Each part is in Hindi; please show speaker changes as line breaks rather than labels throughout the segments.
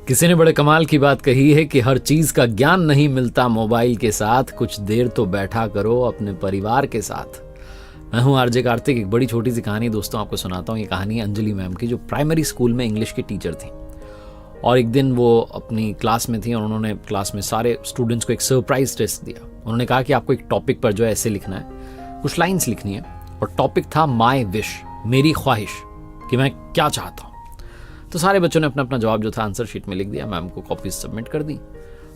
किसी ने बड़े कमाल की बात कही है कि हर चीज का ज्ञान नहीं मिलता मोबाइल के साथ, कुछ देर तो बैठा करो अपने परिवार के साथ। मैं हूं आरजे कार्तिक। एक बड़ी छोटी सी कहानी दोस्तों आपको सुनाता हूं। ये कहानी है अंजलि मैम की, जो प्राइमरी स्कूल में इंग्लिश की टीचर थी। और एक दिन वो अपनी क्लास में थी और उन्होंने क्लास में सारे स्टूडेंट्स को एक सरप्राइज टेस्ट दिया। उन्होंने कहा कि आपको एक टॉपिक पर जो है ऐसे लिखना है, कुछ लाइन्स लिखनी है। और टॉपिक था माई विश, मेरी ख्वाहिश, कि मैं क्या चाहता हूँ। तो सारे बच्चों ने अपना अपना जवाब जो था आंसर शीट में लिख दिया। मैम को कॉपीज सबमिट कर दी।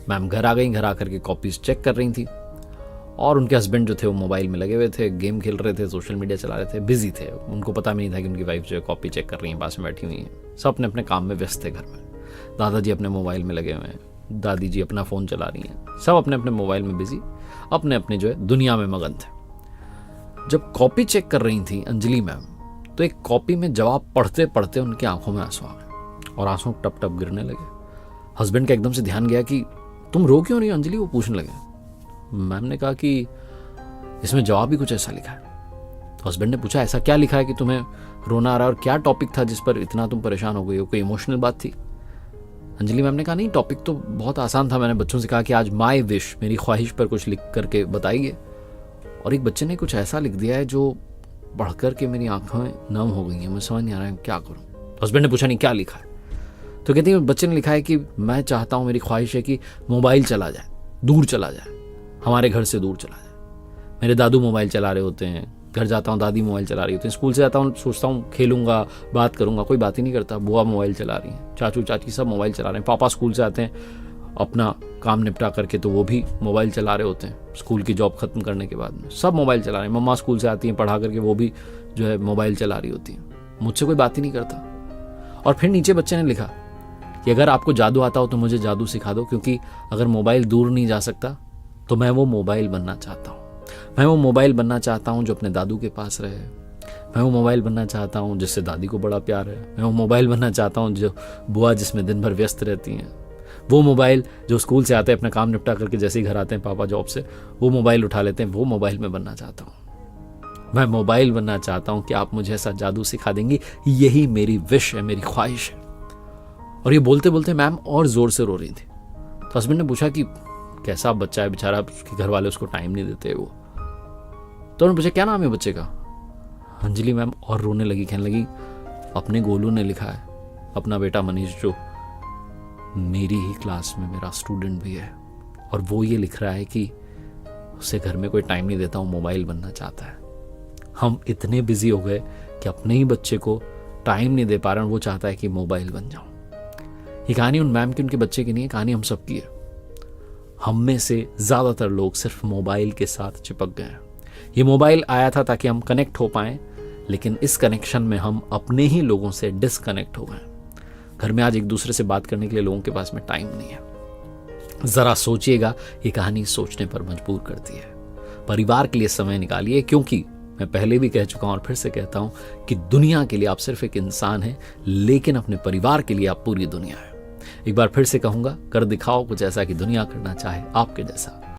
मैम घर आ गई। घर आकर के कॉपीज चेक कर रही थी और उनके हस्बैंड जो थे वो मोबाइल में लगे हुए थे, गेम खेल रहे थे, सोशल मीडिया चला रहे थे, बिजी थे। उनको पता भी नहीं था कि उनकी वाइफ जो है कॉपी चेक कर रही है, पास में बैठी हुई है। सब अपने अपने काम में व्यस्त थे घर में। दादाजी अपने मोबाइल में लगे हुए हैं, दादी जी अपना फ़ोन चला रही हैं। सब अपने अपने मोबाइल में बिजी, अपने अपने जो है दुनिया में मगन थे। जब कॉपी चेक कर रही थी अंजलि मैम, तो एक कॉपी में जवाब पढ़ते पढ़ते उनकी आंखों में आंसू आ गए और आंसू टप टप गिरने लगे। हस्बैंड का एकदम से ध्यान गया कि तुम रो क्यों रही हो अंजलि? वो पूछने लगे। मैम ने कहा कि इसमें जवाब भी कुछ ऐसा लिखा है। तो हस्बैंड ने पूछा ऐसा क्या लिखा है कि तुम्हें रोना आ रहा है, और क्या टॉपिक था जिस पर इतना तुम परेशान हो गई हो? कोई इमोशनल बात थी? अंजलि मैम ने कहा नहीं, टॉपिक तो बहुत आसान था। मैंने बच्चों से कहा कि आज माई विश, मेरी ख्वाहिश पर कुछ लिख करके बताइए। और एक बच्चे ने कुछ ऐसा लिख दिया है जो पढ़कर के मेरी आंखें नम हो गई हैं। मुझे समझ नहीं आ रहा है क्या करूं। हस्बैंड ने पूछा नहीं क्या लिखा है? तो कहती है बच्चे ने लिखा है कि मैं चाहता हूं, मेरी ख्वाहिश है कि मोबाइल चला जाए, दूर चला जाए, हमारे घर से दूर चला जाए। मेरे दादू मोबाइल चला रहे होते हैं, घर जाता हूं दादी मोबाइल चला रही होती है, स्कूल से जाता हूं सोचता हूं खेलूंगा, बात करूंगा, कोई बात ही नहीं करता। बुआ मोबाइल चला रही हैं, चाचू चाची सब मोबाइल चला रहे हैं। पापा स्कूल से आते हैं अपना काम निपटा करके तो वो भी मोबाइल चला रहे होते हैं, स्कूल की जॉब खत्म करने के बाद में सब मोबाइल चला रहे हैं। मम्मा स्कूल से आती हैं पढ़ा करके, वो भी जो है मोबाइल चला रही होती है। मुझसे कोई बात ही नहीं करता। और फिर नीचे बच्चे ने लिखा कि अगर आपको जादू आता हो तो मुझे जादू सिखा दो, क्योंकि अगर मोबाइल दूर नहीं जा सकता तो मैं वो मोबाइल बनना चाहता हूँ। मैं वो मोबाइल बनना चाहता हूँ जो अपने दादू के पास रहे। मैं वो मोबाइल बनना चाहता हूँ जिससे दादी को बड़ा प्यार है। मैं वो मोबाइल बनना चाहता हूँ जो बुआ जिसमें दिन भर व्यस्त रहती हैं। वो मोबाइल जो स्कूल से आते हैं अपना काम निपटा करके जैसे ही घर आते हैं पापा जॉब से, वो मोबाइल उठा लेते हैं। वो मोबाइल में बनना चाहता हूँ। मैं मोबाइल बनना चाहता हूँ कि आप मुझे ऐसा जादू सिखा देंगी। यही मेरी विश है, मेरी ख्वाहिश है। और ये बोलते बोलते मैम और जोर से रो रही थी। तो हस्बैंड ने पूछा कि कैसा बच्चा है बेचारा, उसके घर वाले उसको टाइम नहीं देते। वो तो उन्होंने पूछा क्या नाम है बच्चे का? अंजलि मैम और रोने लगी, कहने लगी अपने गोलू ने लिखा है, अपना बेटा मनीष जो मेरी ही क्लास में मेरा स्टूडेंट भी है, और वो ये लिख रहा है कि उसे घर में कोई टाइम नहीं देता हूँ, मोबाइल बनना चाहता है। हम इतने बिजी हो गए कि अपने ही बच्चे को टाइम नहीं दे पा रहे हैं, वो चाहता है कि मोबाइल बन जाऊं। ये कहानी उन मैम की, उनके बच्चे की नहीं है, कहानी हम सबकी है। हम में से ज्यादातर लोग सिर्फ मोबाइल के साथ चिपक गए हैं। ये मोबाइल आया था ताकि हम कनेक्ट हो पाएं, लेकिन इस कनेक्शन में हम अपने ही लोगों से डिस्कनेक्ट हो गए। घर में आज एक दूसरे से बात करने के लिए लोगों के पास में टाइम नहीं है। जरा सोचिएगा, ये कहानी सोचने पर मजबूर करती है। परिवार के लिए समय निकालिए, क्योंकि मैं पहले भी कह चुका हूं और फिर से कहता हूं कि दुनिया के लिए आप सिर्फ एक इंसान हैं, लेकिन अपने परिवार के लिए आप पूरी दुनिया है। एक बार फिर से कहूंगा, कर दिखाओ कुछ ऐसा कि दुनिया करना चाहे आपके जैसा।